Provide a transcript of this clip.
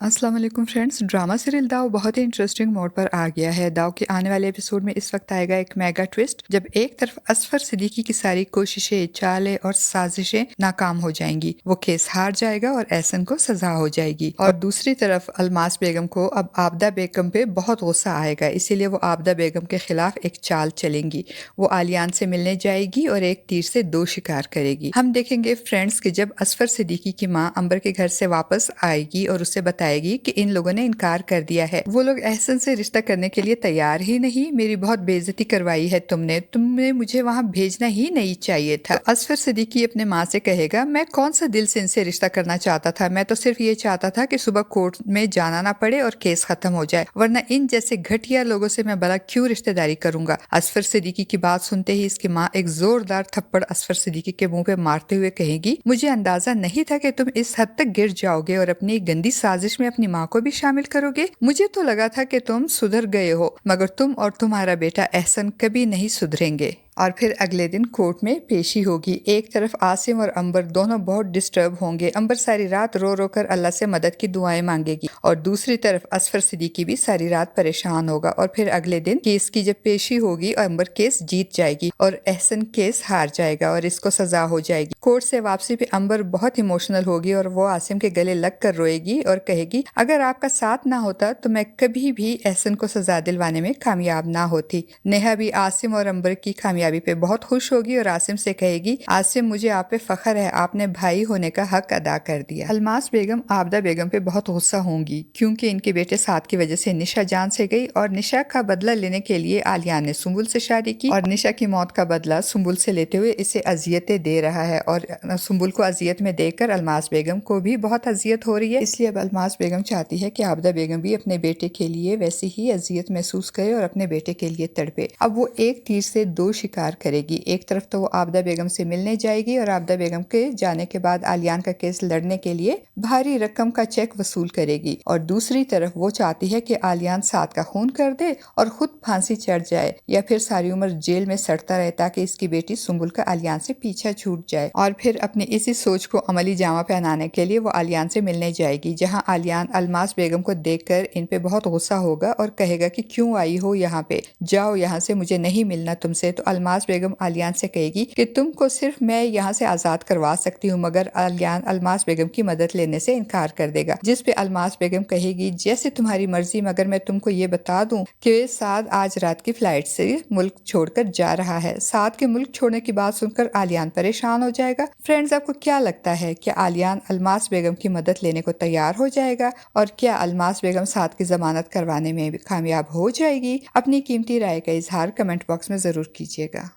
अस्सलाम वालेकुम friends. Drama serial दाव बहुत ही इंटरेस्टिंग मोड पर आ गया है। दाव के आने वाले एपिसोड में इस वक्त आएगा एक मेगा ट्विस्ट, जब एक तरफ असफर सिद्दीकी की सारी कोशिशें, चालें और साजिशें नाकाम हो जाएंगी। वो केस हार जाएगा और एहसन को सजा हो जाएगी। और दूसरी तरफ अलमास बेगम को अब आबदा बेगम पे बहुत गुस्सा आएगा, इसीलिए वो आबदा बेगम के खिलाफ एक चाल चलेंगी। वो आलियान से मिलने जाएगी और एक तीर से दो शिकार करेगी। हम देखेंगे फ्रेंड्स कि जब असफर सिद्दीकी की माँ अंबर के घर से वापस आएगी और उससे बताएगी कि इन लोगों ने इनकार कर दिया है, वो लोग एहसन से रिश्ता करने के लिए तैयार ही नहीं, मेरी बहुत बेइज्जती करवाई है तुमने मुझे वहाँ भेजना ही नहीं चाहिए था। असफर सिद्दीकी अपने माँ से कहेगा, मैं कौन सा दिल से इनसे रिश्ता करना चाहता था, मैं तो सिर्फ ये चाहता था कि सुबह कोर्ट में जाना ना पड़े और केस खत्म हो जाए, वरना इन जैसे घटिया लोगों से मैं भला क्यों रिश्तेदारी करूंगा। असफर सिद्दीकी की बात सुनते ही इसकी माँ एक जोरदार थप्पड़ असफर सिद्दीकी के मुंह पे मारते हुए कहेगी, मुझे अंदाजा नहीं था कि तुम इस हद तक गिर जाओगे और अपनी गंदी साजिश में अपनी माँ को भी शामिल करोगे। मुझे तो लगा था कि तुम सुधर गए हो, मगर तुम और तुम्हारा बेटा एहसन कभी नहीं सुधरेंगे। और फिर अगले दिन कोर्ट में पेशी होगी। एक तरफ आसिम और अंबर दोनों बहुत डिस्टर्ब होंगे। अंबर सारी रात रो रो कर अल्लाह से मदद की दुआएं मांगेगी और दूसरी तरफ असफर सिद्दीकी भी सारी रात परेशान होगा। और फिर अगले दिन केस की जब पेशी होगी, अंबर केस जीत जाएगी और एहसन केस हार जाएगा और इसको सजा हो जाएगी। कोर्ट से वापसी पे अंबर बहुत इमोशनल होगी और वो आसिम के गले लग कर रोएगी और कहेगी, अगर आपका साथ ना होता तो मैं कभी भी एहसन को सजा दिलवाने में कामयाब ना होती। नेहा भी आसिम और अंबर की कामयाबी पे बहुत खुश होगी और आसिम से कहेगी, आसिम मुझे आप पे फख्र है, आपने भाई होने का हक अदा कर दिया। अलमास बेगम आबदा बेगम पे बहुत गुस्सा होंगी क्योंकि इनके बेटे साथ की वजह से निशा जान से गई और निशा का बदला लेने के लिए आलिया ने सुंबुल से शादी की और निशा की मौत का बदला सुंबुल से लेते हुए इसे अजियतें दे रहा है और सुंबुल को अजियत में देखकर अलमास बेगम को भी बहुत अजियत हो रही है। इसलिए अब अलमास बेगम चाहती है कि आबदा बेगम भी अपने बेटे के लिए वैसी ही अजियत महसूस करे और अपने बेटे के लिए तड़पे। अब वो एक तीर से दो शिकार करेगी। एक तरफ तो वो आबदा बेगम से मिलने जाएगी और आबदा बेगम के जाने के बाद आलियान का केस लड़ने के लिए भारी रकम का चेक वसूल करेगी और दूसरी तरफ वो चाहती है कि आलियान साथ का खून कर दे और खुद फांसी चढ़ जाए या फिर सारी उम्र जेल में सड़ता रहे ताकि इसकी बेटी सुंबुल का आलियान से पीछा छूट जाए। और फिर अपनी इसी सोच को अमली जामा पहनाने के लिए वो आलियान से मिलने जाएगी, जहाँ आलियान अलमास बेगम को देखकर इन पे बहुत गुस्सा होगा और कहेगा कि क्यों आई हो यहाँ पे, जाओ यहाँ से, मुझे नहीं मिलना तुमसे। तो अलमास बेगम आलियान से कहेगी कि तुमको सिर्फ मैं यहाँ से आजाद करवा सकती हूँ, मगर आलियान अलमास बेगम की मदद लेने से इनकार कर देगा, जिस पे अलमास बेगम कहेगी, जैसे तुम्हारी मर्जी, मगर मैं तुमको ये बता दूं कि साद आज रात की फ्लाइट से मुल्क छोड़कर जा रहा है। साद के मुल्क छोड़ने की बात सुनकर आलियान परेशान हो जाएगा। फ्रेंड्स, आपको क्या लगता है, क्या आलियान अलमास बेगम की मदद लेने को तैयार हो जाएगा और क्या अलमास बेगम साद की जमानत करवाने में भी कामयाब हो जाएगी? अपनी कीमती राय का इजहार कमेंट बॉक्स में जरूर कीजिएगा।